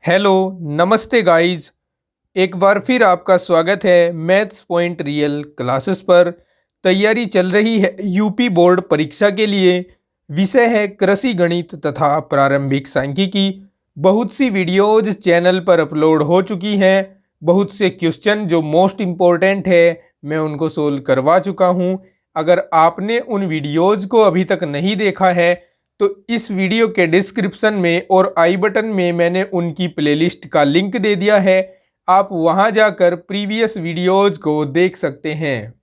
Hello, नमस्ते guys. एक बार फिर आपका स्वागत है मैथ्स पॉइंट रियल क्लासेस पर। तैयारी चल रही है यूपी बोर्ड परीक्षा के लिए। विषय है कृषि गणित तथा प्रारंभिक सांख्यिकी। बहुत सी वीडियोज चैनल पर अपलोड हो चुकी हैं। बहुत से क्वेश्चन जो मोस्ट इम्पोर्टेंट है मैं उनको सोल्व करवा चुका हूं। अगर आपने उन वीडियोज को अभी तक नहीं देखा है तो इस वीडियो के डिस्क्रिप्शन में और आई बटन में मैंने उनकी प्लेलिस्ट का लिंक दे दिया है। आप वहां जाकर प्रीवियस वीडियोज को देख सकते हैं।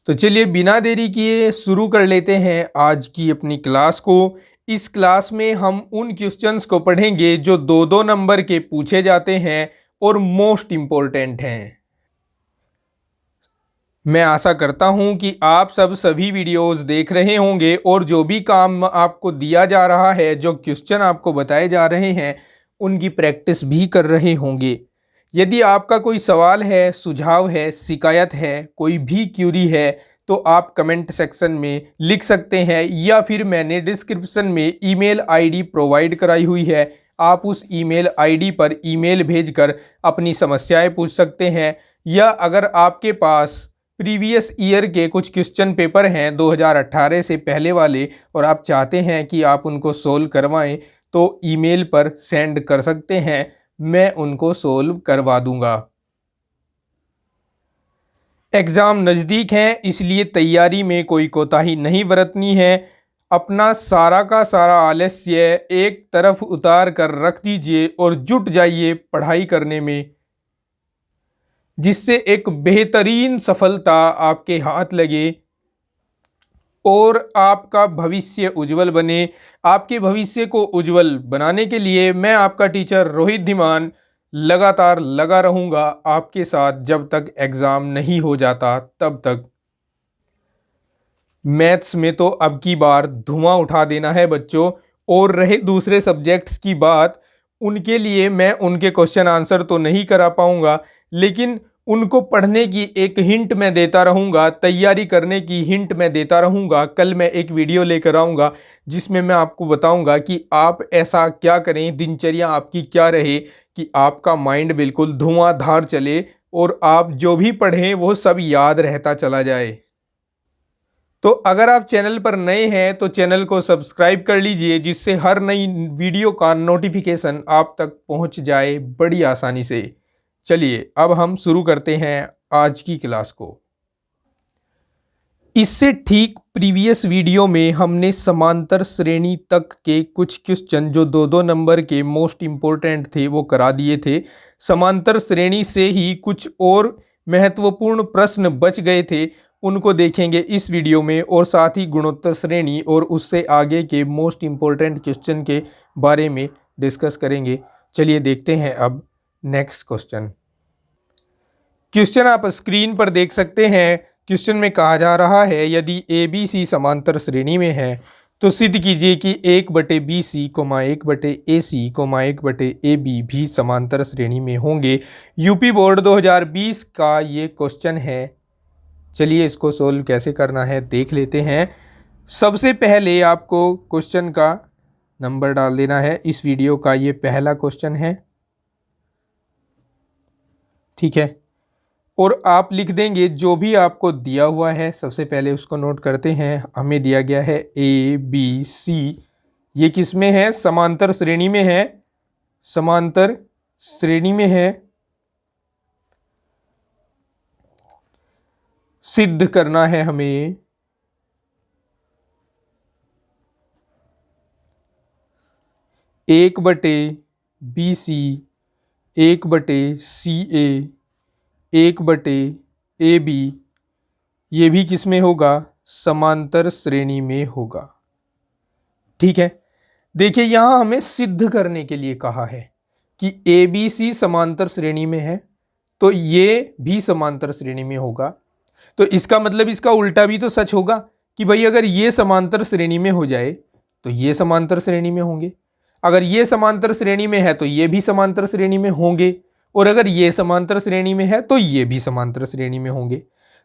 तो चलिए बिना देरी किए शुरू कर लेते हैं आज की अपनी क्लास को। इस क्लास में हम उन क्वेश्चंस को पढ़ेंगे जो दो दो नंबर के पूछे जाते हैं और मोस्ट इम्पोर्टेंट हैं। मैं आशा करता हूं कि आप सब सभी वीडियोस देख रहे होंगे और जो भी काम आपको दिया जा रहा है, जो क्वेश्चन आपको बताए जा रहे हैं, उनकी प्रैक्टिस भी कर रहे होंगे। यदि आपका कोई सवाल है, सुझाव है, शिकायत है, कोई भी क्यूरी है तो आप कमेंट सेक्शन में लिख सकते हैं या फिर मैंने डिस्क्रिप्शन में ईमेल आईडी प्रोवाइड कराई हुई है। आप उस ईमेल आईडी पर ईमेल भेजकर अपनी समस्याएं पूछ सकते हैं। या अगर आपके पास प्रीवियस ईयर के कुछ क्वेश्चन पेपर हैं 2018 से पहले वाले और आप चाहते हैं कि आप उनको सोल्व करवाएं तो ईमेल पर सेंड कर सकते हैं, मैं उनको सोल्व करवा दूंगा। एग्ज़ाम नज़दीक है इसलिए तैयारी में कोई कोताही नहीं बरतनी है। अपना सारा का सारा आलस्य एक तरफ उतार कर रख दीजिए और जुट जाइए पढ़ाई करने में, जिससे एक बेहतरीन सफलता आपके हाथ लगे और आपका भविष्य उज्जवल बने। आपके भविष्य को उज्जवल बनाने के लिए मैं आपका टीचर रोहित धीमान लगातार लगा रहूँगा आपके साथ जब तक एग्ज़ाम नहीं हो जाता तब तक। मैथ्स में तो अब की बार धुआं उठा देना है बच्चों। और रहे दूसरे सब्जेक्ट्स की बात, उनके लिए मैं उनके क्वेश्चन आंसर तो नहीं करा पाऊँगा, लेकिन उनको पढ़ने की एक हिंट मैं देता रहूँगा, तैयारी करने की हिंट मैं देता रहूँगा। कल मैं एक वीडियो लेकर आऊँगा जिसमें मैं आपको बताऊँगा कि आप ऐसा क्या करें, दिनचर्या आपकी क्या रहे कि आपका माइंड बिल्कुल धुआंधार चले और आप जो भी पढ़ें वो सब याद रहता चला जाए। तो अगर आप चैनल पर नए हैं तो चैनल को सब्सक्राइब कर लीजिए, जिससे हर नई वीडियो का नोटिफिकेशन आप तक पहुंच जाए बड़ी आसानी से। चलिए अब हम शुरू करते हैं आज की क्लास को। इससे ठीक प्रीवियस वीडियो में हमने समांतर श्रेणी तक के कुछ क्वेश्चन जो दो दो नंबर के मोस्ट इम्पोर्टेंट थे वो करा दिए थे। समांतर श्रेणी से ही कुछ और महत्वपूर्ण प्रश्न बच गए थे, उनको देखेंगे इस वीडियो में, और साथ ही गुणोत्तर श्रेणी और उससे आगे के मोस्ट इम्पोर्टेंट क्वेश्चन के बारे में डिस्कस करेंगे। चलिए देखते हैं अब नेक्स्ट क्वेश्चन। क्वेश्चन आप स्क्रीन पर देख सकते हैं। क्वेश्चन में कहा जा रहा है यदि ए बी सी समांतर श्रेणी में है तो सिद्ध कीजिए कि 1/BC, 1/AC, 1/AB भी समांतर श्रेणी में होंगे। यूपी बोर्ड 2020 का ये क्वेश्चन है। चलिए इसको सोल्व कैसे करना है देख लेते हैं। सबसे पहले आपको क्वेश्चन का नंबर डाल देना है। इस वीडियो का ये पहला क्वेश्चन है, ठीक है। और आप लिख देंगे जो भी आपको दिया हुआ है। सबसे पहले उसको नोट करते हैं। हमें दिया गया है ABC, ये किस में है? समांतर श्रेणी में है। समांतर श्रेणी में है। सिद्ध करना है हमें एक बटे BC, 1/CA, 1/AB, ये भी किस में होगा? समांतर श्रेणी में होगा, ठीक है। देखिए यहां हमें सिद्ध करने के लिए कहा है कि ABC समांतर श्रेणी में है तो ये भी समांतर श्रेणी में होगा। तो इसका मतलब इसका उल्टा भी तो सच होगा कि भाई अगर ये समांतर श्रेणी में हो जाए तो ये समांतर श्रेणी में होंगे। अगर ये समांतर श्रेणी में है तो ये भी समांतर श्रेणी में होंगे, और अगर ये समांतर श्रेणी में है तो ये भी समांतर श्रेणी में होंगे।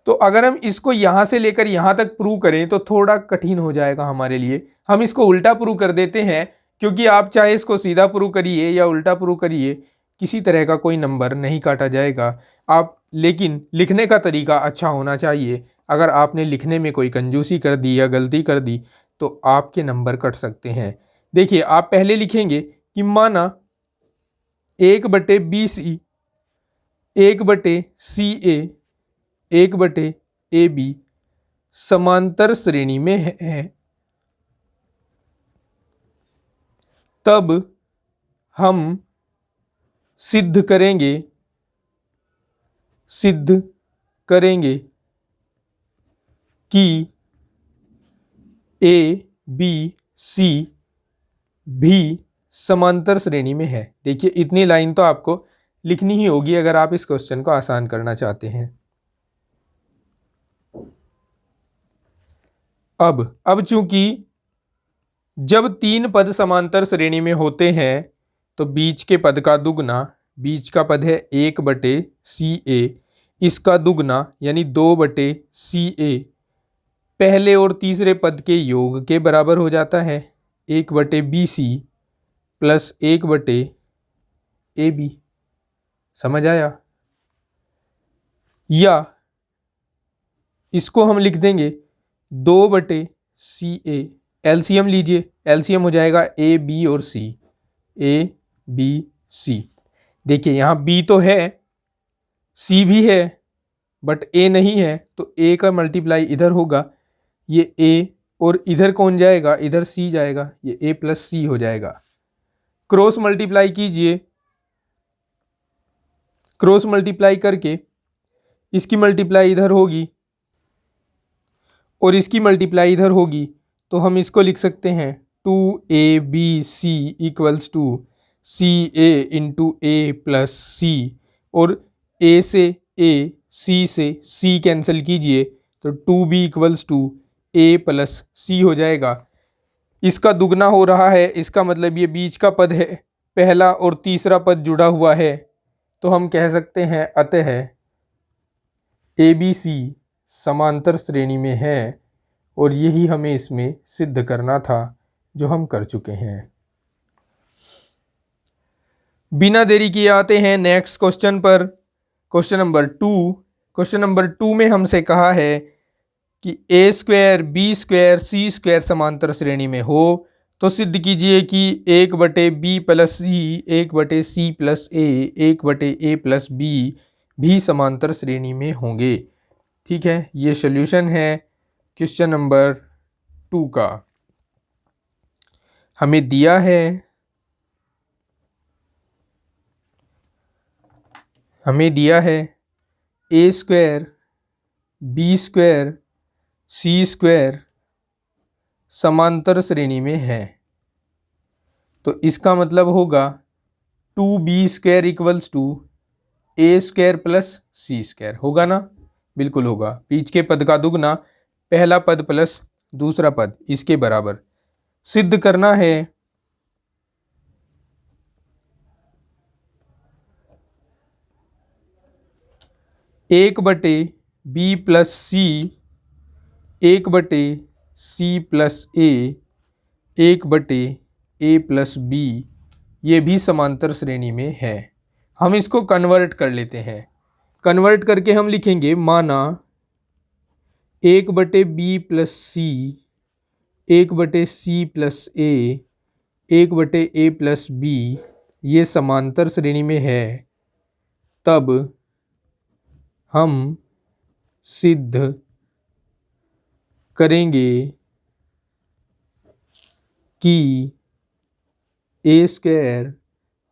तो अगर हम इसको यहां से लेकर यहां तक प्रूव करें तो थोड़ा कठिन हो जाएगा हमारे लिए। हम इसको उल्टा प्रूव कर देते हैं। क्योंकि आप चाहे इसको सीधा प्रूव करिए या उल्टा प्रूव करिए, किसी तरह का कोई नंबर नहीं काटा जाएगा। आप लेकिन लिखने का तरीका अच्छा होना चाहिए। अगर आपने लिखने में कोई कंजूसी कर दी या गलती कर दी तो आपके नंबर कट सकते हैं। देखिए, आप पहले लिखेंगे कि माना 1/BC 1/CA 1/AB समांतर श्रेणी में है, तब हम सिद्ध करेंगे कि ABC भी समांतर श्रेणी में है। देखिए, इतनी लाइन तो आपको लिखनी ही होगी अगर आप इस क्वेश्चन को आसान करना चाहते हैं। अब चूंकि जब 3 पद समांतर श्रेणी में होते हैं तो बीच के पद का दुगना, बीच का पद है 1/CA, इसका दुगना यानी 2/CA पहले और तीसरे पद के योग के बराबर हो जाता है, 1/BC प्लस 1/AB। समझ आया? या इसको हम लिख देंगे 2/CA। एलसीएम लीजिए, एलसीएम हो जाएगा ए बी और सी, ABC। देखिए, यहाँ B तो है, C भी है, बट A नहीं है, तो A का मल्टीप्लाई इधर होगा, ये A, और इधर कौन जाएगा, इधर C जाएगा, ये A प्लस C हो जाएगा। क्रॉस मल्टीप्लाई कीजिए, क्रॉस मल्टीप्लाई करके इसकी मल्टीप्लाई इधर होगी और इसकी मल्टीप्लाई इधर होगी, तो हम इसको लिख सकते हैं 2ABC equals to CA into A plus C, और A से A, C से C कैंसिल कीजिए तो 2B equals to A plus C हो जाएगा। इसका दुगना हो रहा है, इसका मतलब ये बीच का पद है, पहला और तीसरा पद जुड़ा हुआ है, तो हम कह सकते हैं अतः ABC समांतर श्रेणी में है, और यही हमें इसमें सिद्ध करना था, जो हम कर चुके हैं। बिना देरी किए आते हैं नेक्स्ट क्वेश्चन पर। Question number 2। क्वेश्चन नंबर 2 में हमसे कहा है कि A² B² C² समांतर श्रेणी में हो तो सिद्ध कीजिए कि 1/B plus C 1/C plus A 1/A plus B भी समांतर श्रेणी में होंगे। ठीक है, ये सॉल्यूशन है क्वेश्चन नंबर 2 का। हमें दिया है A² B² C² समांतर श्रेणी में है, तो इसका मतलब होगा 2B² equals to A² plus C² होगा ना? बिल्कुल होगा। बीच के पद का दुगना, पहला पद प्लस दूसरा पद, इसके बराबर। सिद्ध करना है एक बटे b plus c 1/C plus A 1/A plus B ये भी समांतर श्रेणी में है। हम इसको कन्वर्ट कर लेते हैं। कन्वर्ट करके हम लिखेंगे, माना 1/B plus C 1/C plus A 1/A plus B ये समांतर श्रेणी में है, तब हम सिद्ध करेंगे कि A²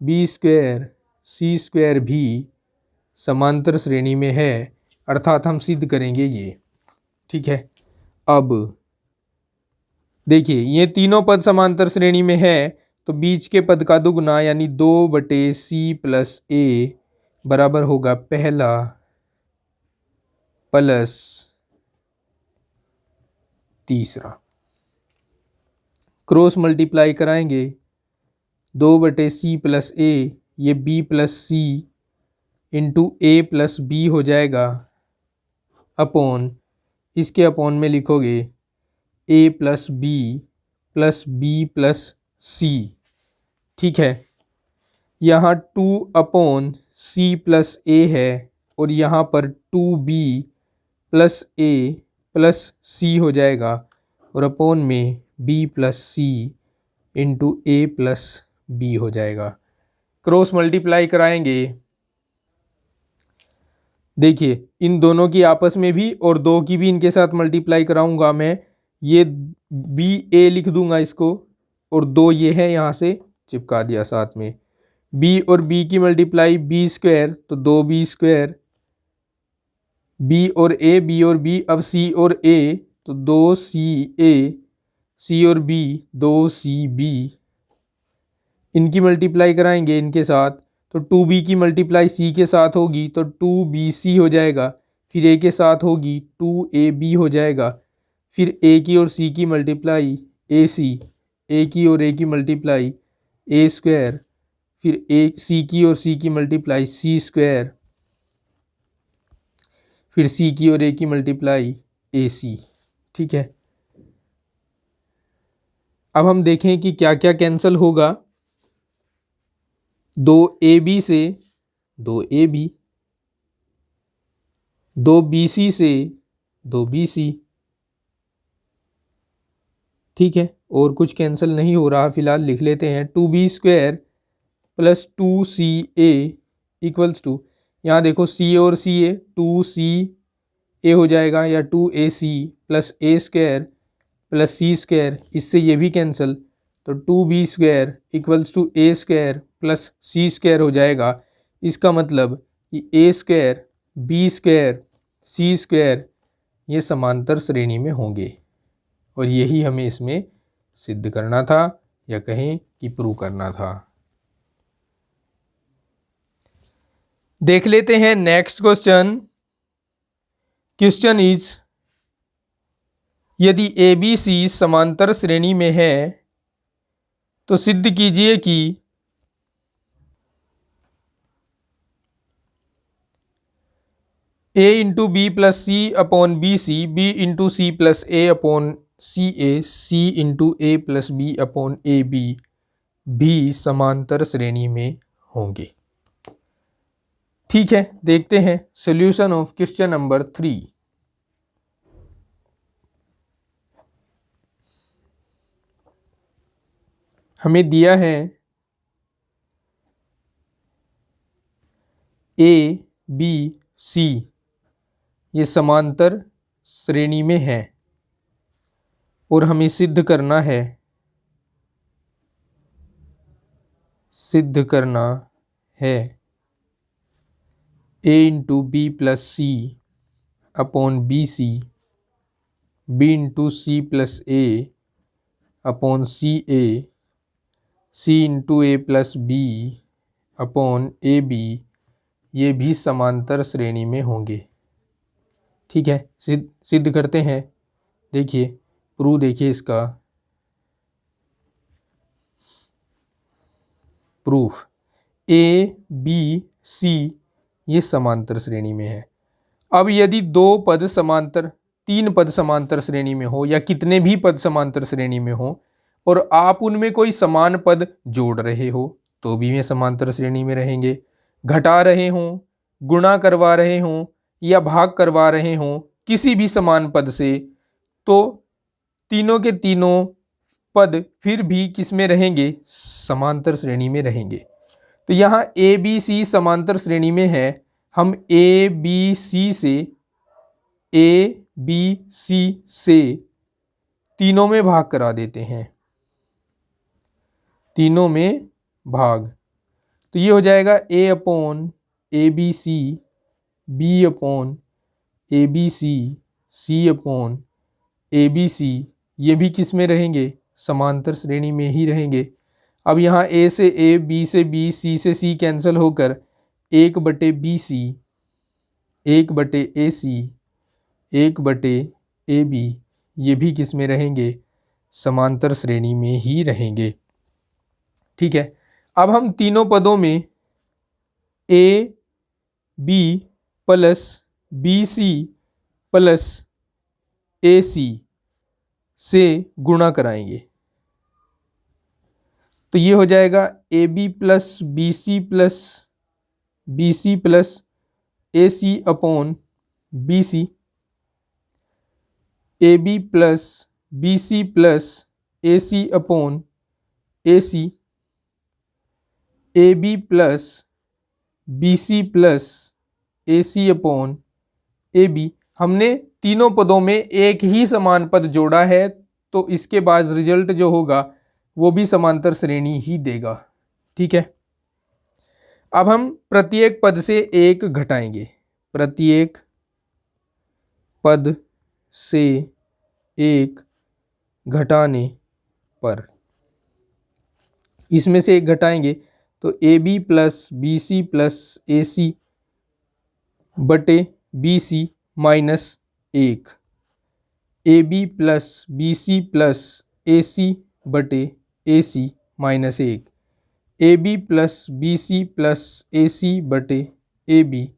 B² C² भी समांतर श्रेणी में है, अर्थात हम सिद्ध करेंगे ये। ठीक है, अब देखिए, ये तीनों पद समांतर श्रेणी में है, तो बीच के पद का दुगना यानी 2/C प्लस A बराबर होगा पहला प्लस तीसरा। क्रॉस मल्टीप्लाई कराएंगे, 2/C प्लस A ये B plus C into A plus B हो जाएगा, अपॉन इसके अपॉन में लिखोगे A plus B plus B plus c. ठीक है, यहाँ 2/c+a है और यहाँ पर 2b+a+c हो जाएगा और अपॉन में b+c इंटू a+b हो जाएगा। क्रॉस मल्टीप्लाई कराएंगे, देखिए इन दोनों की आपस में भी और दो की भी इनके साथ मल्टीप्लाई कराऊंगा मैं। ये बी ए लिख दूंगा इसको और दो ये है, यहाँ से चिपका दिया साथ में। बी और बी की मल्टीप्लाई b² तो 2b²। बी और बी अब सी और ए तो 2ca, सी और बी 2cb। इनकी मल्टीप्लाई कराएंगे इनके साथ तो 2b की मल्टीप्लाई c के साथ होगी तो 2bc हो जाएगा। फिर a के साथ होगी 2ab हो जाएगा। फिर a की और c की मल्टीप्लाई ac, a की और a की मल्टीप्लाई a²। फिर c की और c की मल्टीप्लाई c²। फिर c की और a की मल्टीप्लाई ac। ठीक है, अब हम देखें कि क्या क्या कैंसिल होगा। 2ab से 2ab, 2bc से 2bc। ठीक है, और कुछ कैंसिल नहीं हो रहा, फिलहाल लिख लेते हैं 2b² + 2ca इक्वल्स टू, यहाँ देखो c और ca 2ca हो जाएगा या 2ac + a² + c²। इससे ये भी कैंसिल तो 2b² equals to a² + c² हो जाएगा। इसका मतलब कि a² b² c² ये समांतर श्रेणी में होंगे और यही हमें इसमें सिद्ध करना था या कहें कि प्रूव करना था। देख लेते हैं नेक्स्ट क्वेश्चन। क्वेश्चन इज, यदि ABC समांतर श्रेणी में है तो सिद्ध कीजिए कि a into b plus c upon b c, b into c plus a upon c a, c into a plus b upon a b भी समांतर श्रेणी में होंगे। ठीक है, देखते हैं सॉल्यूशन ऑफ क्वेश्चन नंबर 3। हमें दिया है ए बी सी ये समांतर श्रेणी में है और हमें सिद्ध करना है a into b plus c upon b c, b into c plus a upon c a, c into a plus b upon a b ये भी समांतर श्रेणी में होंगे। ठीक है, सिद्ध करते हैं। देखिए प्रूव, देखिए इसका प्रूफ, ए बी सी ये समांतर श्रेणी में है। अब यदि तीन पद समांतर श्रेणी में हो या कितने भी पद समांतर श्रेणी में हो और आप उनमें कोई समान पद जोड़ रहे हो तो भी वे समांतर श्रेणी में रहेंगे। घटा रहे हों, गुणा करवा रहे हों या भाग करवा रहे हों किसी भी समान पद से तो तीनों के तीनों पद फिर भी किस में रहेंगे? समांतर श्रेणी में रहेंगे। तो यहाँ ए बी सी समांतर श्रेणी में है, हम ए बी सी से तीनों में भाग करा देते हैं, तीनों में भाग। तो ये हो जाएगा a upon a b c, b upon a b c, c upon a b c. ये भी किस में रहेंगे? समांतर श्रेणी में ही रहेंगे। अब यहाँ a से a, b से b, c से c कैंसिल होकर 1/bc, 1/ac, 1/ab ये भी किस में रहेंगे? समांतर श्रेणी में ही रहेंगे। ठीक है, अब हम तीनों पदों में a b plus b c plus AC से गुणा कराएंगे। तो ये हो जाएगा a b plus b c plus A c upon b c, a b plus b c plus A c upon a c, a b plus b c plus A c upon a b. हमने तीनों पदों में एक ही समान पद जोड़ा है, तो इसके बाद रिजल्ट जो होगा वो भी समांतर श्रेणी ही देगा। ठीक है, अब हम प्रत्येक पद से एक घटाएंगे। प्रत्येक पद से एक घटाने पर इसमें से एक घटाएंगे तो a b plus b c plus A c बटे बी सी माइनस एक, a b plus b c plus A c बटे ए सी माइनस एक, a b plus b c plus A c बटे ए बी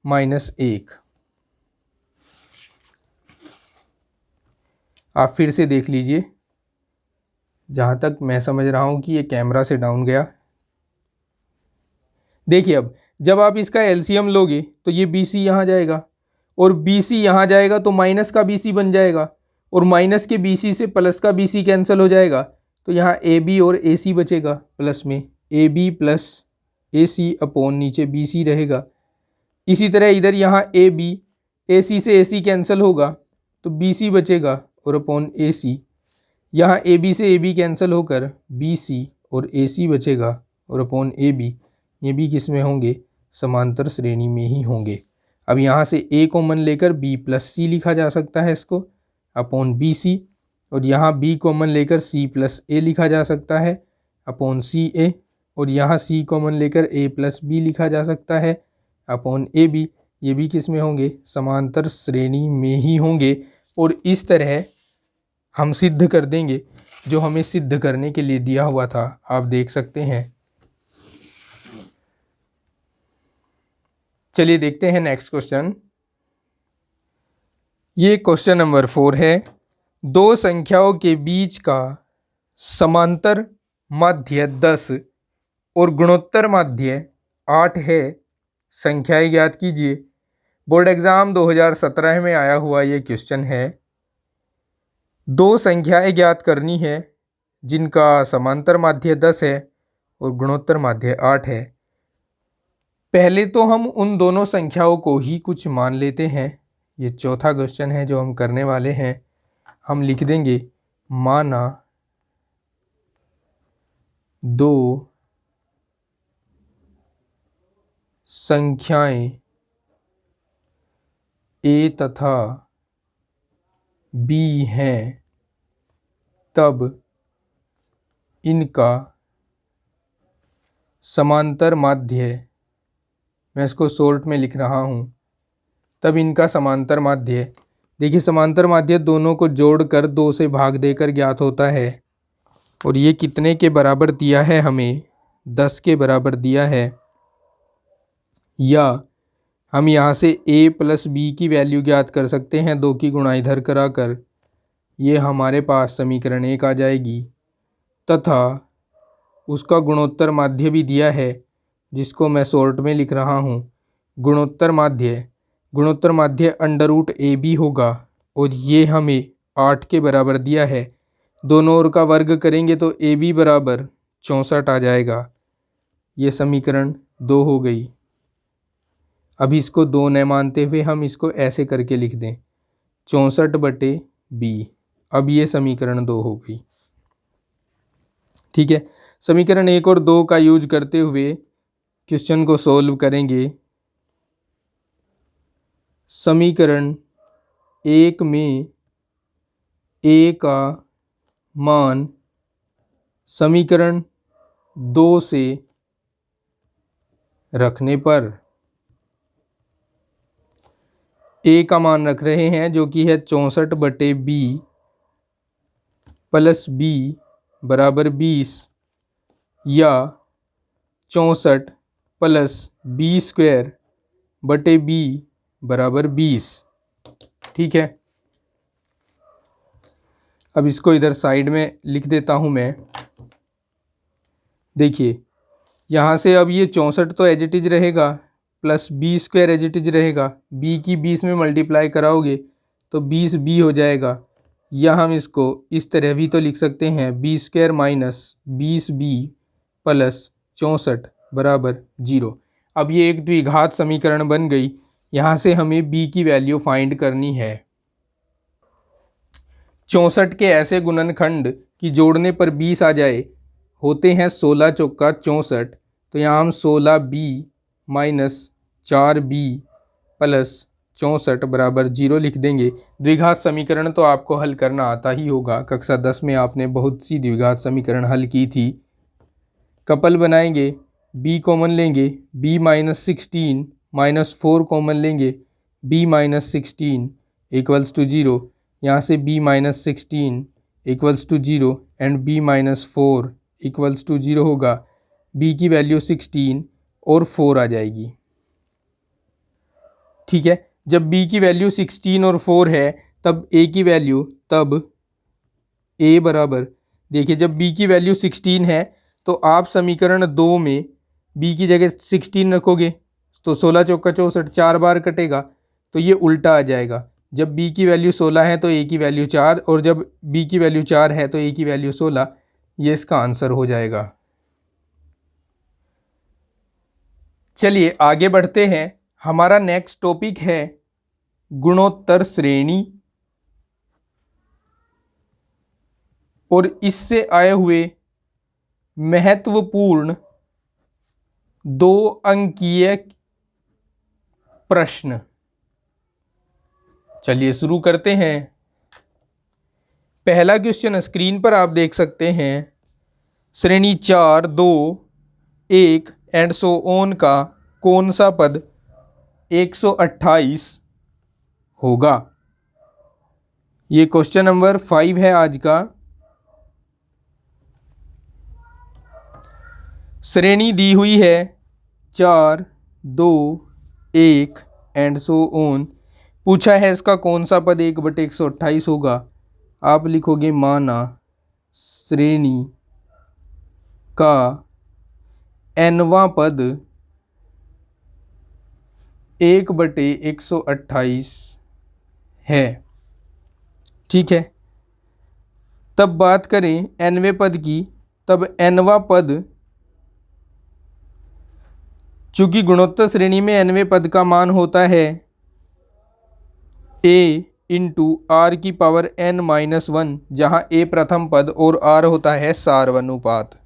माइनस एक। आप फिर से देख लीजिए, जहाँ तक मैं समझ रहा हूँ कि ये कैमरा से डाउन गया। देखिए, अब जब आप इसका एलसीएम लोगे तो ये बी सी यहाँ जाएगा और बी सी यहाँ जाएगा, तो माइनस का बी सी बन जाएगा और माइनस के बी सी से प्लस का बी सी कैंसिल हो जाएगा, तो यहाँ ए बी और ए सी बचेगा। प्लस में a b plus A c upon नीचे बी सी रहेगा। इसी तरह इधर यहाँ ए बी, ए सी से ए सी कैंसिल होगा तो बी सी बचेगा और अपॉन ए सी। यहाँ ए बी से ए बी कैंसिल होकर बी सी और ए सी बचेगा और अपॉन ए बी। ये भी किस में होंगे? समांतर श्रेणी में ही होंगे। अब यहाँ से ए कॉमन लेकर बी प्लस सी लिखा जा सकता है इसको अपॉन बी सी, और यहाँ बी कॉमन लेकर सी प्लस ए लिखा जा सकता है अपॉन सी ए, और यहाँ सी कॉमन लेकर ए प्लस बी लिखा जा सकता है अपॉन ए बी। ये भी किस में होंगे? समांतर श्रेणी में ही होंगे। और इस तरह हम सिद्ध कर देंगे जो हमें सिद्ध करने के लिए दिया हुआ था। आप देख सकते हैं। चलिए देखते हैं नेक्स्ट क्वेश्चन। ये क्वेश्चन नंबर 4 है। दो संख्याओं के बीच का समांतर माध्य 10 और गुणोत्तर माध्य 8 है, संख्याएं ज्ञात कीजिए। बोर्ड एग्जाम 2017 में आया हुआ ये क्वेश्चन है। दो संख्याएं ज्ञात करनी है जिनका समांतर माध्य 10 है और गुणोत्तर माध्य 8 है। पहले तो हम उन दोनों संख्याओं को ही कुछ मान लेते हैं। ये चौथा क्वेश्चन है जो हम करने वाले हैं। हम लिख देंगे माना दो संख्याएं ए तथा बी हैं, तब इनका समांतर माध्य, मैं इसको शॉर्ट में लिख रहा हूँ, तब इनका समांतर माध्य। देखिए, समांतर माध्य दोनों को जोड़कर 2 से भाग देकर ज्ञात होता है, और ये कितने के बराबर दिया है? हमें 10 के बराबर दिया है। या हम यहाँ से a प्लस बी की वैल्यू ज्ञात कर सकते हैं 2 की गुणा इधर कराकर। ये हमारे पास समीकरण 1 आ जाएगी, तथा उसका गुणोत्तर माध्य भी दिया है जिसको मैं शॉर्ट में लिख रहा हूँ गुणोत्तर माध्य। गुणोत्तर माध्य अंडर रूट ए बी होगा, और ये हमें 8 के बराबर दिया है। दोनों ओर का वर्ग करेंगे तो ए बी बराबर 64 आ जाएगा। ये समीकरण 2 हो गई। अभी इसको 2 न मानते हुए हम इसको ऐसे करके लिख दें 64 बटे बी। अब ये समीकरण 2 हो गई। ठीक है, समीकरण 1 और 2 का यूज करते हुए क्वेश्चन को सोल्व करेंगे। समीकरण 1 में a का मान समीकरण 2 से रखने पर a का मान रख रहे हैं जो कि है 64 बटे बी प्लस बी बराबर 20, या 64 प्लस बी स्क्वायर बटे बी बराबर 20। ठीक है, अब इसको इधर साइड में लिख देता हूं मैं। देखिए यहाँ से अब ये 64 तो एज इट इज रहेगा, plus b square as it is रहेगा, बी की 20 में मल्टीप्लाई कराओगे तो 20 बी हो जाएगा, या हम इसको इस तरह भी तो लिख सकते हैं बी स्क्वायर माइनस 20 बी प्लस 64 बराबर 0। अब ये एक द्विघात समीकरण बन गई। यहाँ से हमें बी की वैल्यू फाइंड करनी है। 64 के ऐसे गुणनखंड कि जोड़ने पर 20 आ जाए होते हैं 16 चौका 64। तो यहाँ हम 16 बी माइनस 4 बी प्लस 64 बराबर 0 लिख देंगे। द्विघात समीकरण तो आपको हल करना आता ही होगा, कक्षा 10 में आपने बहुत सी द्विघात समीकरण हल की थी। कपल बनाएंगे, b कॉमन लेंगे, b माइनस 16 माइनस 4 कॉमन लेंगे, b माइनस 16 इक्वल्स टू 0। यहाँ से b minus 16 equals to 0 and b minus 4 equals to 0 होगा। b की वैल्यू 16 और 4 आ जाएगी। ठीक है, जब b की वैल्यू 16 और 4 है तब a की वैल्यू, तब a बराबर, देखिए जब b की वैल्यू 16 है तो आप समीकरण 2 में b की जगह 16 रखोगे तो 16 चौका 64 4 बार कटेगा, तो ये उल्टा आ जाएगा। जब b की वैल्यू 16 है तो a की वैल्यू 4, और जब b की वैल्यू 4 है तो a की वैल्यू 16। ये इसका आंसर हो जाएगा। चलिए आगे बढ़ते हैं। हमारा नेक्स्ट टॉपिक है गुणोत्तर श्रेणी और इससे आए हुए महत्वपूर्ण 2 अंकीय प्रश्न। चलिए शुरू करते हैं। पहला क्वेश्चन स्क्रीन पर आप देख सकते हैं। श्रेणी 4, 2, 1 एंड सो ऑन का कौन सा पद 128 होगा? ये क्वेश्चन नंबर 5 है आज का। श्रेणी दी हुई है 4, 2, 1 एंड सो ऑन। पूछा है इसका कौन सा पद 1/128 होगा। आप लिखोगे माना श्रेणी का nवां पद 1/128 है। ठीक है, तब बात करें nवें पद की, तब nवां पद, चूंकि गुणोत्तर श्रेणी में nवें पद का मान होता है a इंटू आर की पावर n-1, जहाँ a प्रथम पद और r होता है सार्वनुपात।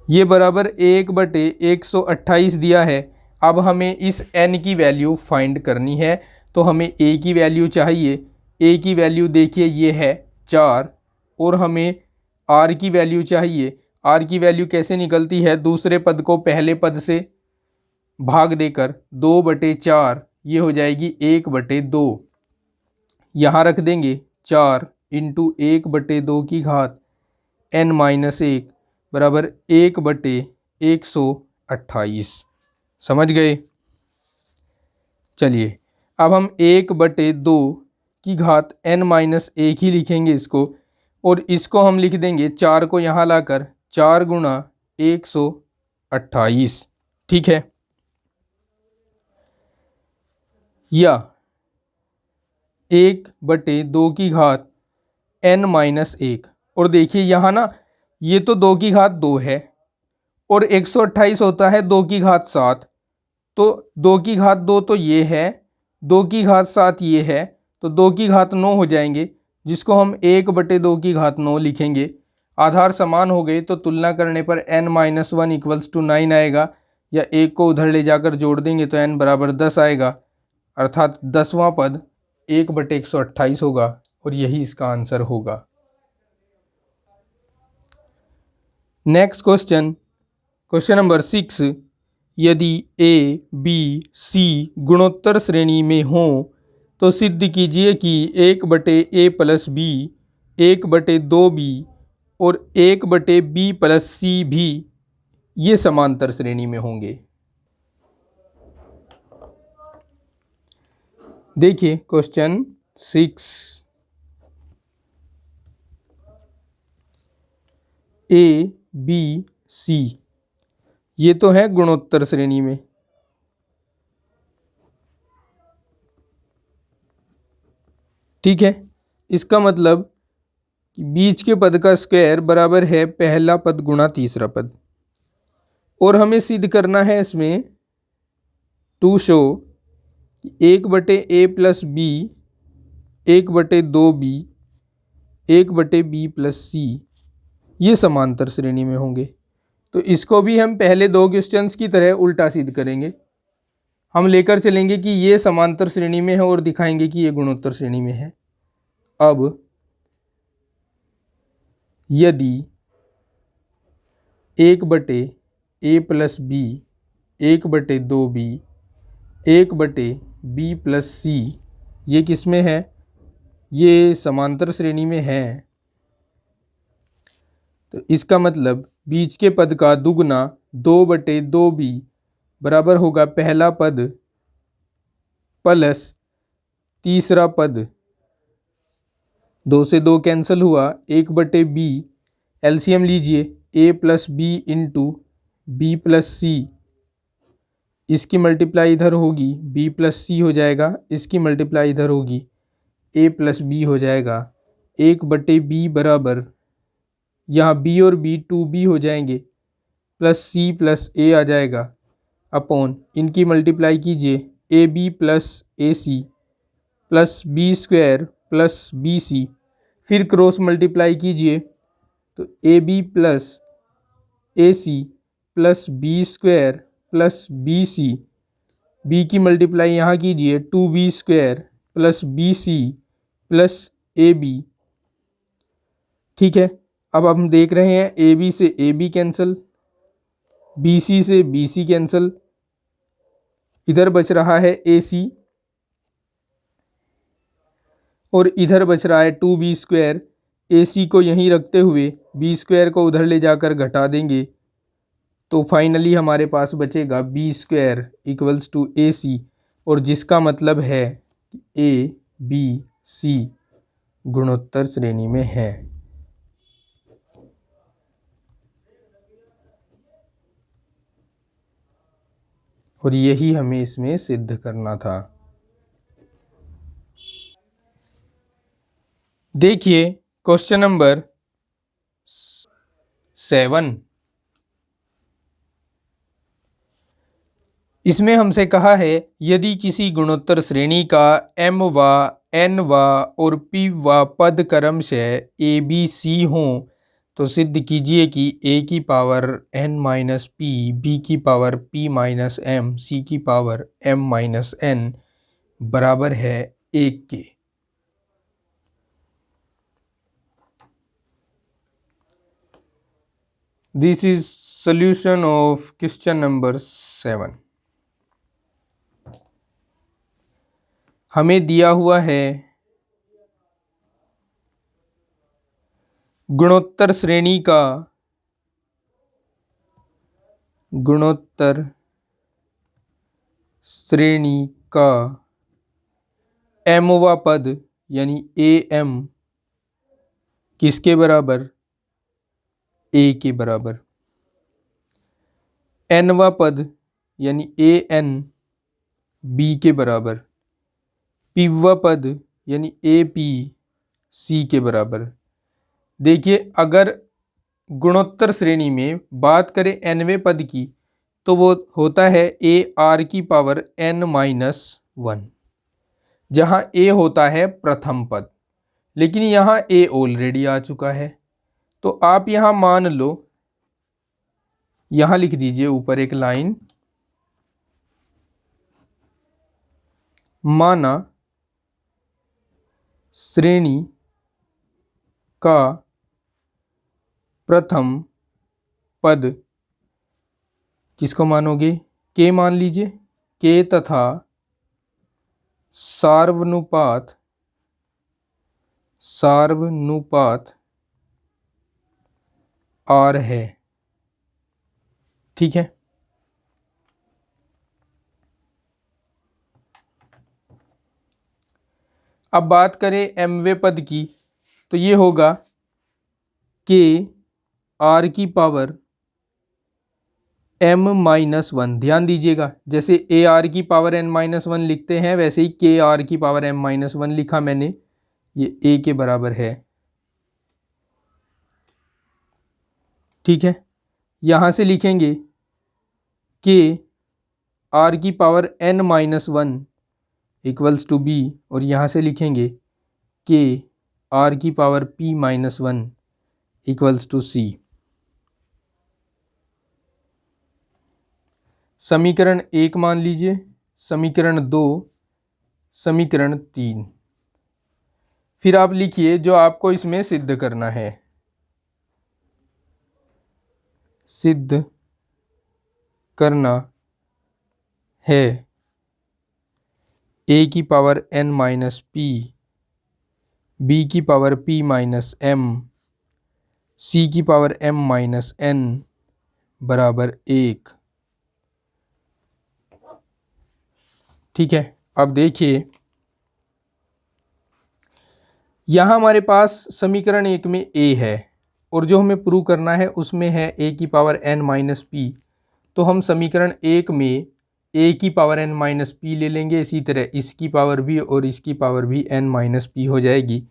ये बराबर 1/128 दिया है। अब हमें इस n की वैल्यू फाइंड करनी है, तो हमें a की वैल्यू चाहिए। a की वैल्यू देखिए ये है 4, और हमें r की वैल्यू चाहिए। r की वैल्यू कैसे निकलती है? दूसरे पद को पहले पद से भाग देकर 2/4, ये हो जाएगी 1/2। यहाँ रख देंगे 4 इंटू 1/2 की घात n-1 बराबर 1/128। समझ गए? चलिए अब हम 1/2 की घात n-1 ही लिखेंगे इसको, और इसको हम लिख देंगे 4 को यहाँ लाकर 4 गुणा 128। ठीक है, या 1/2 की घात n-1। और देखिए यहाँ ना, ये तो 2 की घात 2 है और 128 होता है 2 की घात 7, तो 2 की घात 2 तो ये है, 2 की घात 7 ये है, तो 2 की घात 9 हो जाएंगे, जिसको हम 1/2 की घात 9 लिखेंगे। आधार समान हो गए तो तुलना करने पर n-1 इक्वल्स टू 9 आएगा, या 1 को उधर ले जाकर जोड़ देंगे तो n बराबर 10 आएगा, अर्थात 10वां पद 1/128 होगा, और यही इसका आंसर होगा। Next question, question number 6। यदि ए, बी, सी गुणोत्तर श्रेणी में हो तो सिद्ध कीजिए कि 1/a प्लस बी, 1/2b और 1/b प्लस सी भी ये समांतर श्रेणी में होंगे। देखिए क्वेश्चन 6। ए, बी, सी, ये तो है गुणोत्तर श्रेणी में। ठीक है, इसका मतलब कि बीच के पद का स्क्वायर बराबर है पहला पद गुणा तीसरा पद। और हमें सिद्ध करना है इसमें to show 1/a+b 1/2b 1/b+c ये समांतर श्रेणी में होंगे। तो इसको भी हम पहले दो क्वेश्चंस की तरह उल्टा सिद्ध करेंगे। हम लेकर चलेंगे कि ये समांतर श्रेणी में है और दिखाएंगे कि ये गुणोत्तर श्रेणी में है। अब यदि 1/a+b 1/2b 1/b+c ये किस में है, ये समांतर श्रेणी में है। तो इसका मतलब बीच के पद का दुगना 2/2b बराबर होगा पहला पद प्लस तीसरा पद। 2 से 2 कैंसिल हुआ, 1/b एलसीएम लीजिए a+b इंटू b+c, इसकी मल्टीप्लाई इधर होगी b+c हो जाएगा, इसकी मल्टीप्लाई इधर होगी a+b हो जाएगा। 1/b बराबर यहाँ b और b 2b हो जाएंगे प्लस c प्लस a आ जाएगा अपॉन इनकी मल्टीप्लाई कीजिए ab plus ac plus b² plus bc, फिर क्रॉस मल्टीप्लाई कीजिए तो ab plus ac plus b² plus bc, b की मल्टीप्लाई यहाँ कीजिए 2b² plus bc plus ab। ठीक है, अब हम देख रहे हैं AB से AB कैंसिल, BC से BC कैंसिल, इधर बच रहा है AC और इधर बच रहा है 2b²। AC को यहीं रखते हुए b² को उधर ले जाकर घटा देंगे तो फाइनली हमारे पास बचेगा b² इक्वल्स टू AC, और जिसका मतलब है ABC गुणोत्तर श्रेणी में है। और यही हमें इसमें सिद्ध करना था। देखिए क्वेश्चन नंबर 7, इसमें हमसे कहा है यदि किसी गुणोत्तर श्रेणी का m व n व और p व पद क्रमशः a b c हों तो सिद्ध कीजिए कि a की power n minus p, b की power p minus m, c की पावर m माइनस n बराबर है 1 के। This is solution of question number 7। हमें दिया हुआ है गुणोत्तर श्रेणी का mवा पद यानी am किसके बराबर, a के बराबर, nवा पद यानी an b के बराबर, pवा पद यानी ap c के बराबर। देखिए अगर गुणोत्तर श्रेणी में बात करें nवें पद की तो वो होता है a r की पावर n-1, जहाँ a होता है प्रथम पद, लेकिन यहाँ a ऑलरेडी आ चुका है। तो आप यहाँ मान लो, यहाँ लिख दीजिए ऊपर एक लाइन, माना श्रेणी का प्रथम पद किसको मानोगे, के मान लीजिए, के तथा सार्वनुपात आर है। ठीक है, अब बात करें mवें पद की तो ये होगा के r की पावर m माइनस वन, ध्यान दीजिएगा जैसे ए आर की पावर n माइनस वन लिखते हैं वैसे ही के आर की पावर m माइनस वन लिखा मैंने, ये a के बराबर है। ठीक है, यहां से लिखेंगे के आर की power n minus one equals to b, और यहां से लिखेंगे के आर की power p minus one equals to c. समीकरण 1 मान लीजिए, समीकरण 2, समीकरण 3। फिर आप लिखिए जो आपको इसमें सिद्ध करना है। सिद्ध करना है a की power n minus P, b की power p minus m, c की पावर m माइनस n बराबर 1। ठीक है, अब देखिए यहाँ हमारे पास समीकरण 1 में a है और जो हमें प्रूव करना है उसमें है a की पावर n माइनस पी। तो हम समीकरण 1 में a की पावर n माइनस पी ले लेंगे, इसी तरह इसकी पावर भी और इसकी पावर भी n माइनस पी हो जाएगी।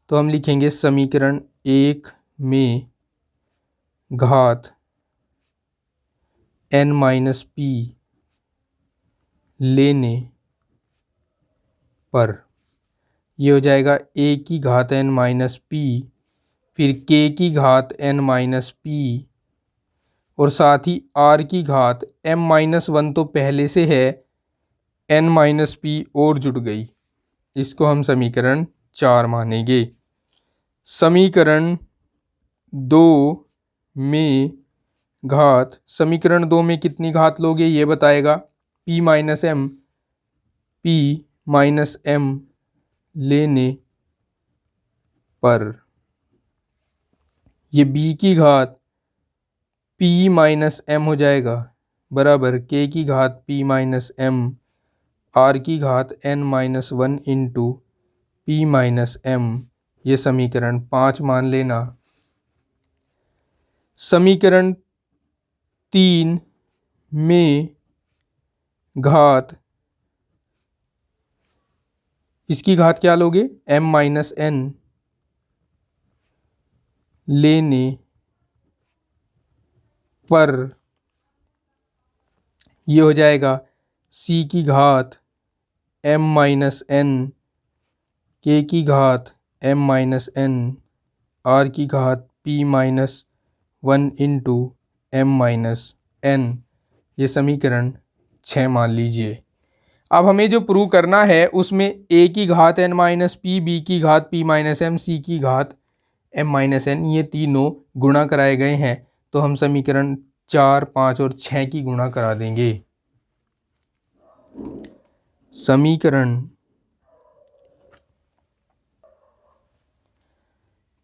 तो हम लिखेंगे समीकरण 1 में घात n माइनस पी लेने पर ये हो जाएगा a की घात n माइनस पी, फिर k की घात n माइनस पी, और साथ ही r की घात m माइनस वन तो पहले से है, n माइनस पी और जुड़ गई। इसको हम समीकरण 4 मानेंगे। समीकरण 2 में घात, समीकरण 2 में कितनी घात लोगे ये बताएगा, p माइनस m लेने पर ये b की घात p माइनस m हो जाएगा बराबर k की घात p माइनस m, r की घात n minus one into p minus m। ये समीकरण 5 मान लेना। समीकरण 3 में घात, इसकी घात क्या लोगे m माइनस n लेने पर ये हो जाएगा c की घात m माइनस n, k की घात m माइनस n, r की घात p minus one into m minus n। ये समीकरण 6 मान लीजिए। अब हमें जो प्रूव करना है उसमें a की घात n माइनस पी, b की घात p माइनस m, c की घात m माइनस n, ये तीनों गुणा कराए गए हैं। तो हम समीकरण 4, 5 और 6 की गुणा करा देंगे। समीकरण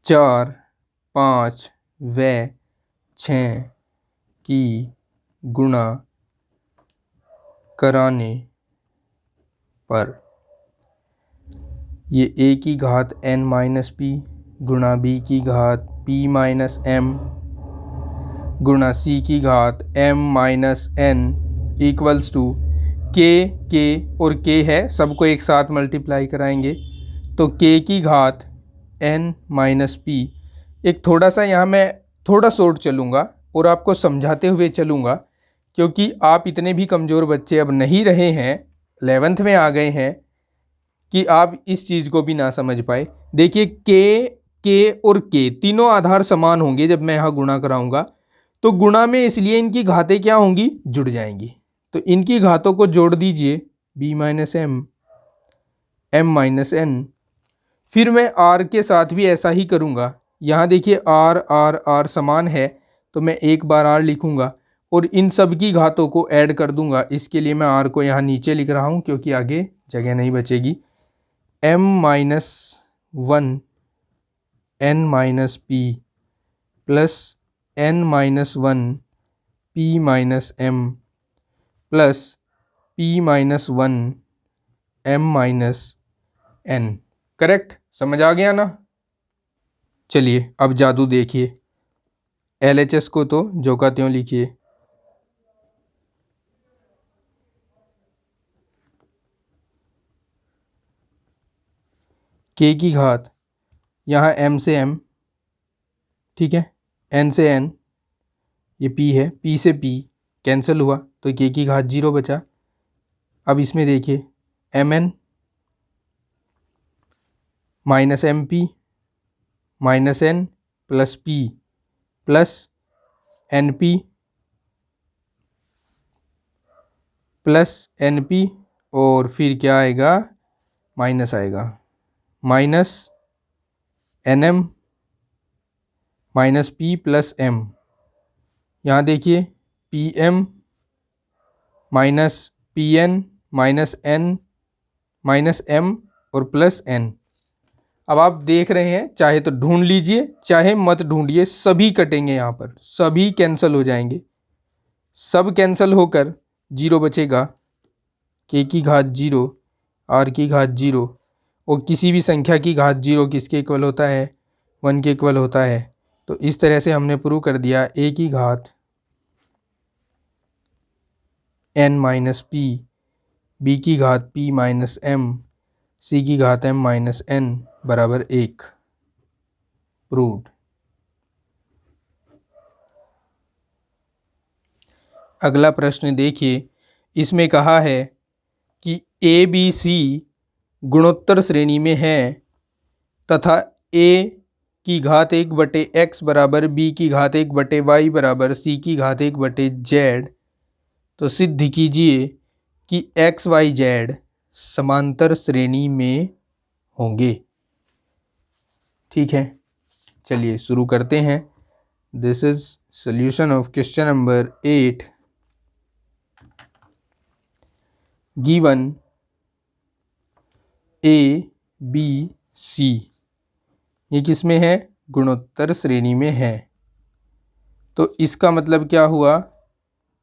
4, 5 व 6 की गुणा कराने पर ये a की घात n माइनस पी गुणा b की घात p माइनस m गुणा c की घात m minus n equals to k और k है, सबको एक साथ मल्टीप्लाई कराएंगे तो k की घात n माइनस पी। एक थोड़ा सा यहाँ मैं थोड़ा शॉर्ट चलूँगा और आपको समझाते हुए चलूँगा, क्योंकि आप इतने भी कमज़ोर बच्चे अब नहीं रहे हैं, 11th में आ गए हैं कि आप इस चीज़ को भी ना समझ पाए। देखिए के और के तीनों आधार समान होंगे जब मैं यहाँ गुणा कराऊंगा, तो गुणा में इसलिए इनकी घातें क्या होंगी, जुड़ जाएंगी। तो इनकी घातों को जोड़ दीजिए b minus m, m minus n। फिर मैं r के साथ भी ऐसा ही करूँगा। यहाँ देखिए r समान है तो मैं एक बार r लिखूँगा और इन सब की घातों को ऐड कर दूंगा। इसके लिए मैं r को यहाँ नीचे लिख रहा हूँ क्योंकि आगे जगह नहीं बचेगी। m minus one n minus P plus n minus one p minus m plus p minus one m minus n। Correct, समझ आ गया ना। चलिए अब जादू देखिए, LHS को तो जो का त्यों लिखिए। k की घात, यहाँ m से m, ठीक है, n से n, ये p है, p से p कैंसिल हुआ तो k की घात 0 बचा। अब इसमें देखिए mn minus mp minus n plus p plus np plus np और फिर क्या आएगा, माइनस आएगा, minus nm minus p plus m। यहाँ देखिए pm minus pn minus n minus m और प्लस n। अब आप देख रहे हैं, चाहे तो ढूंढ लीजिए चाहे मत ढूंढिए, सभी कटेंगे, यहाँ पर सभी कैंसिल हो जाएंगे, सब कैंसिल होकर 0 बचेगा, k की घात 0, r की घात 0, और किसी भी संख्या की घात 0 किसके इक्वल होता है, 1 के इक्वल होता है। तो इस तरह से हमने प्रूव कर दिया a की घात n माइनस p, b की घात p माइनस m, c की घात m माइनस n बराबर 1, प्रूव्ड। अगला प्रश्न देखिए, इसमें कहा है कि ए बी सी गुणोत्तर श्रेणी में है तथा a की घात 1/x बराबर b की घात 1/y बराबर c की घात 1/z, तो सिद्ध कीजिए कि x y z समांतर श्रेणी में होंगे। ठीक है, चलिए शुरू करते हैं। This is solution of question number 8। Given a b c, ये किस में है, गुणोत्तर श्रेणी में है। तो इसका मतलब क्या हुआ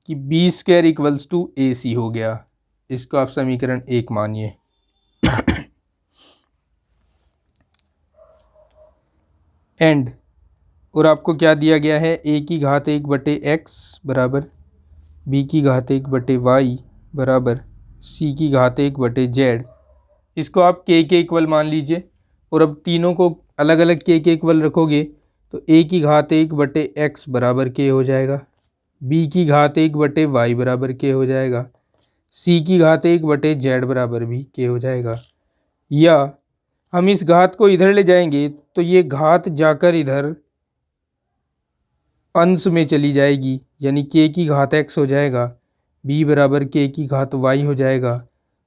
कि बी स्क्वायर इक्वल्स टू ए सी हो गया। इसको आप समीकरण 1 मानिए। एंड और आपको क्या दिया गया है, a की घात 1/x बराबर b की घात 1/y बराबर c की घात 1/z। इसको आप k के इक्वल मान लीजिए, और अब तीनों को अलग अलग k के इक्वल रखोगे तो a की घात 1/x बराबर k हो जाएगा, b की घात 1/y बराबर k हो जाएगा, c की घात 1/z बराबर भी k हो जाएगा। या हम इस घात को इधर ले जाएंगे तो ये घात जाकर इधर अंश में चली जाएगी, यानी k की घात x हो जाएगा, b बराबर k की घात y हो जाएगा,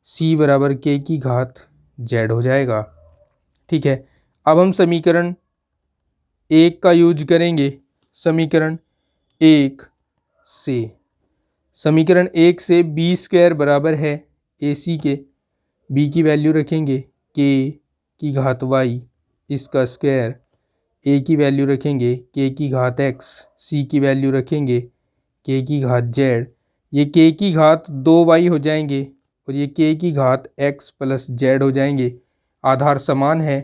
c बराबर k की घात z हो जाएगा। ठीक है, अब हम समीकरण 1 का यूज करेंगे। समीकरण 1 से, समीकरण 1 से b स्क्वायर बराबर है ac के, b की वैल्यू रखेंगे k की घात y, इसका स्क्वायर, a की वैल्यू रखेंगे k की घात x, c की वैल्यू रखेंगे k की घात z। ये k की घात 2y हो जाएंगे और ये k की घात x प्लस z हो जाएंगे। आधार समान है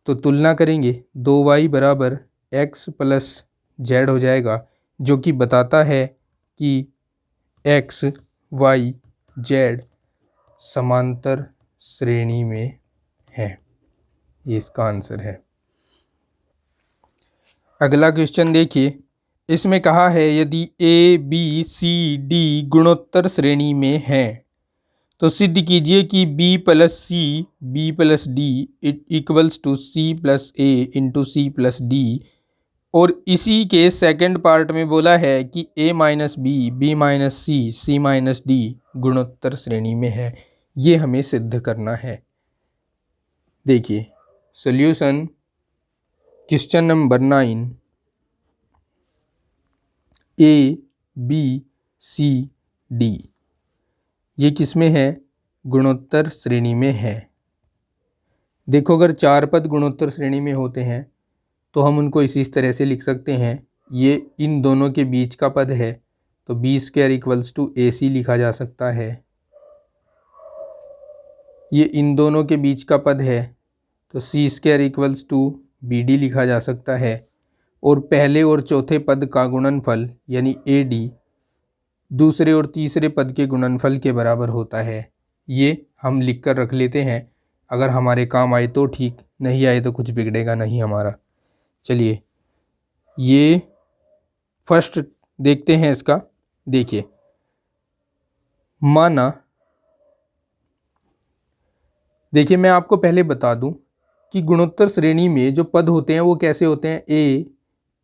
तो तुलना करेंगे, 2y बराबर x प्लस z हो जाएगा, जो कि बताता है कि x y z समांतर श्रेणी में है। ये इसका आंसर है। अगला क्वेश्चन देखिए, इसमें कहा है यदि ए बी सी डी गुणोत्तर श्रेणी में है तो सिद्ध कीजिए कि b plus c b plus d equals to c plus a into c plus d. और इसी के सेकंड पार्ट में बोला है कि a minus b, b minus c, c minus d गुणोत्तर श्रेणी में है। ये हमें सिद्ध करना है। देखिए solution question number 9, a b c d ये किस में है, गुणोत्तर श्रेणी में है। देखो अगर 4 पद गुणोत्तर श्रेणी में होते हैं तो हम उनको इस तरह से लिख सकते हैं, ये इन दोनों के बीच का पद है तो बी स्क्वायर इक्वल्स टू ए सी लिखा जा सकता है। ये इन दोनों के बीच का पद है तो c square equals to b d लिखा जा सकता है। और पहले और चौथे पद का गुणनफल यानी ए डी दूसरे और तीसरे पद के गुणनफल के बराबर होता है। ये हम लिख कर रख लेते हैं। अगर हमारे काम आए तो ठीक, नहीं आए तो कुछ बिगड़ेगा नहीं हमारा। चलिए ये फर्स्ट देखते हैं इसका। देखिए माना, देखिए मैं आपको पहले बता दूं कि गुणोत्तर श्रेणी में जो पद होते हैं वो कैसे होते हैं,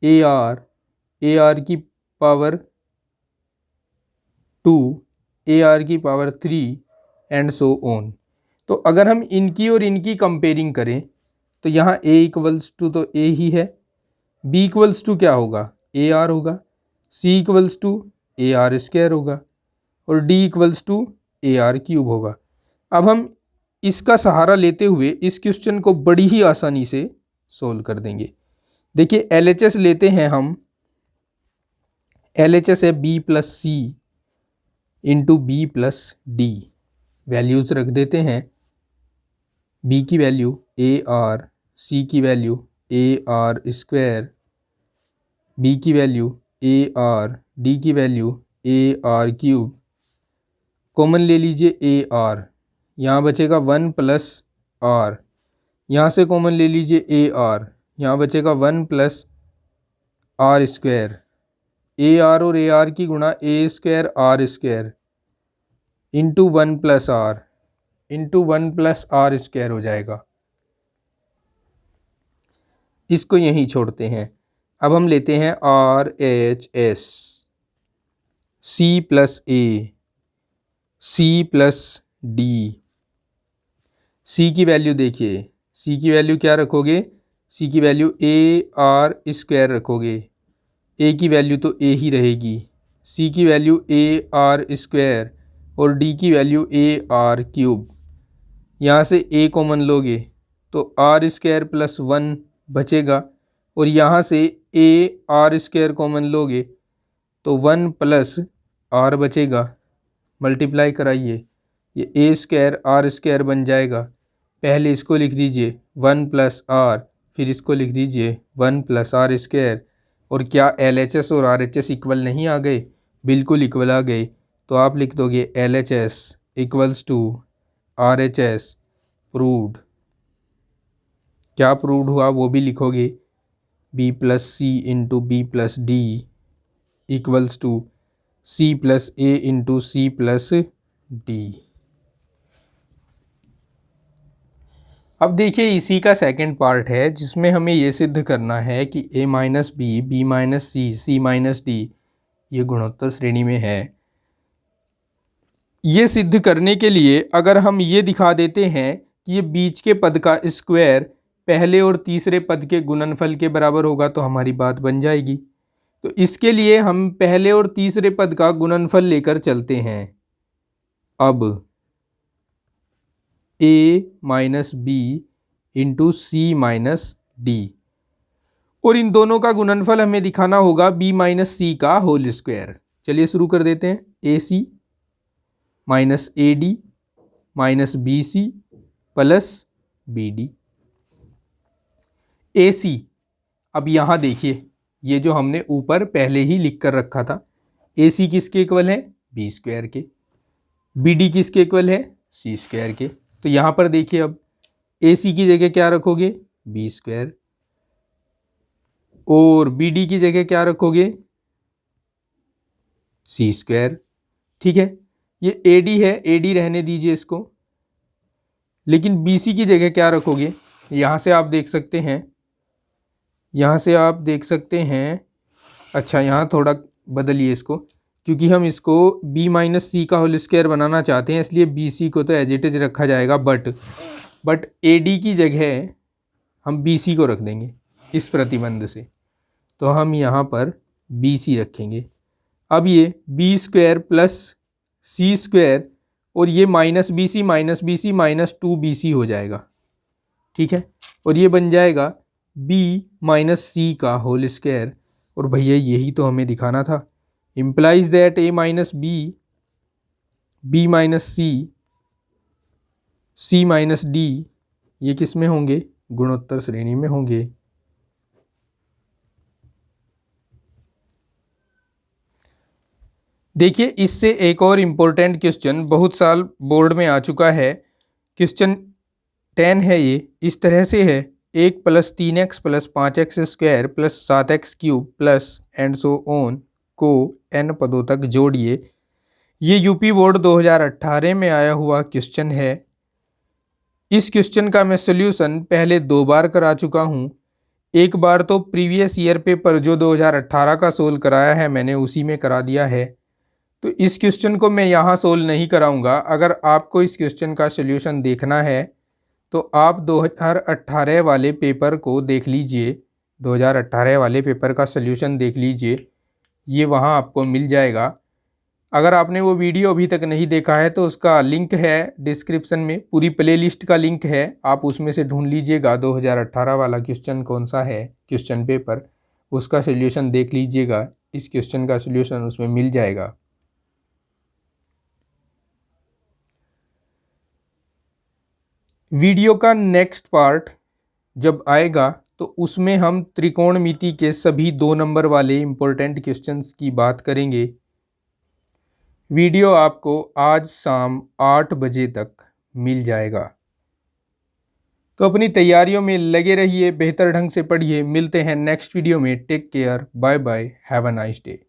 ए आर की पावर 2, ए आर की पावर 3 एंड सो ऑन। तो अगर हम इनकी और इनकी कंपेयरिंग करें तो यहाँ a इक्वल्स टू तो a ही है, b इक्वल्स टू क्या होगा, ए आर होगा, c equals to a r square होगा और d equals to a r cube होगा। अब हम इसका सहारा लेते हुए इस क्वेश्चन को बड़ी ही आसानी से सोल्व कर देंगे। देखिए LHS लेते हैं हम, LHS है b plus c into b plus d. Values रख देते हैं, b की वैल्यू ए आर, सी की वैल्यू ए आर स्क्वायर, b की वैल्यू ए आर, डी की वैल्यू ए आर क्यूब। कॉमन ले लीजिए ए आर, यहाँ बचेगा 1 प्लस आर, यहाँ से कॉमन ले लीजिए ए आर, यहाँ बचेगा 1 plus r square. A r और ए आर की गुणा a square r square into 1 plus r into 1 plus r square हो जाएगा। इसको यहीं छोड़ते हैं। अब हम लेते हैं R H S, C plus ए, सी प्लस डी। सी की वैल्यू देखिए, सी की वैल्यू क्या रखोगे, सी की वैल्यू ए आर स्क्वायर रखोगे, ए की वैल्यू तो ए ही रहेगी, सी की वैल्यू ए आर स्क्वायर और डी की वैल्यू ए आर क्यूब। यहाँ से ए कॉमन लोगे तो आर स्क्वायर प्लस 1 बचेगा और यहाँ से ए आर स्क्वायर कॉमन लोगे तो 1 प्लस आर बचेगा। मल्टीप्लाई कराइए, ये ए स्क्वायर आर स्क्वायर बन जाएगा। पहले इसको लिख दीजिए 1 प्लस आर, फिर इसको लिख दीजिए 1 प्लस आर स्क्वायर। और क्या LHS और RHS इक्वल नहीं आ गए, बिल्कुल इक्वल आ गए। तो आप लिख दोगे LHS equals to RHS proved. क्या प्रूव्ड हुआ वो भी लिखोगे, b plus c into b plus d equals to c plus a into c plus d. अब देखिए इसी का सेकंड पार्ट है जिसमें हमें ये सिद्ध करना है कि a minus b, b minus c, c minus d ये गुणोत्तर श्रेणी में है। ये सिद्ध करने के लिए अगर हम ये दिखा देते हैं कि ये बीच के पद का स्क्वायर पहले और तीसरे पद के गुणनफल के बराबर होगा तो हमारी बात बन जाएगी। तो इसके लिए हम पहले और तीसरे पद का गुणनफल लेकर चलते हैं। अब a minus b into c minus d, और इन दोनों का गुणनफल हमें दिखाना होगा b माइनस सी का होल स्क्वायर। चलिए शुरू कर देते हैं। A c minus a d minus b c plus b d. A c, अब यहाँ देखिए ये जो हमने ऊपर पहले ही लिख कर रखा था, ए सी किसके इक्वल है, बी स्क्वायर के। बी डी किसके इक्वल है, सी स्क्वायर के। तो यहाँ पर देखिए अब ए सी की जगह क्या रखोगे, बी स्क्वायर, और बी डी की जगह क्या रखोगे, सी स्क्वायर। ठीक है, ये ए डी है, ए डी रहने दीजिए इसको। लेकिन बी सी की जगह क्या रखोगे, यहाँ से आप देख सकते हैं, यहाँ से आप देख सकते हैं, अच्छा यहाँ थोड़ा बदलिए इसको, क्योंकि हम इसको b माइनस सी का होल स्क्वायर बनाना चाहते हैं, इसलिए बी सी को तो एज इट इज रखा जाएगा, बट ए डी की जगह हम बी सी को रख देंगे इस प्रतिबंध से। तो हम यहाँ पर बी सी रखेंगे। अब ये बी स्क्वायर प्लस सी स्क्वायर और ये minus b c minus 2bc हो जाएगा। ठीक है, और ये बन जाएगा b माइनस सी का होल स्क्वायर। और भैया यही तो हमें दिखाना था, implies that a minus b, b minus c, c minus d ये किस में होंगे, गुणोत्तर श्रेणी में होंगे। देखिए इससे एक और इम्पोर्टेंट क्वेश्चन बहुत साल बोर्ड में आ चुका है, क्वेश्चन 10 है, ये इस तरह से है 1 + 3x + 5x square + 7x cube plus and so on को n पदों तक जोड़िए। ये यूपी बोर्ड 2018 में आया हुआ क्वेश्चन है। इस क्वेश्चन का मैं सॉल्यूशन पहले 2 बार करा चुका हूँ। एक बार तो प्रीवियस ईयर पेपर जो 2018 का सोल्व कराया है मैंने, उसी में करा दिया है। तो इस क्वेश्चन को मैं यहाँ सोल्व नहीं कराऊंगा। अगर आपको इस क्वेश्चन का सॉल्यूशन देखना है तो आप 2018 वाले पेपर को देख लीजिए, 2018 वाले पेपर का सॉल्यूशन देख लीजिए, ये वहाँ आपको मिल जाएगा। अगर आपने वो वीडियो अभी तक नहीं देखा है तो उसका लिंक है डिस्क्रिप्शन में, पूरी प्लेलिस्ट का लिंक है, आप उसमें से ढूंढ लीजिएगा 2018 वाला क्वेश्चन कौन सा है क्वेश्चन पेपर, उसका सॉल्यूशन देख लीजिएगा। इस क्वेश्चन का सॉल्यूशन उसमें मिल जाएगा। वीडियो का नेक्स्ट पार्ट जब आएगा तो उसमें हम त्रिकोणमिति के सभी 2 नंबर वाले इम्पोर्टेंट क्वेश्चंस की बात करेंगे। वीडियो आपको आज शाम 8 बजे तक मिल जाएगा। तो अपनी तैयारियों में लगे रहिए, बेहतर ढंग से पढ़िए। मिलते हैं नेक्स्ट वीडियो में। Take care, bye bye, have a nice day.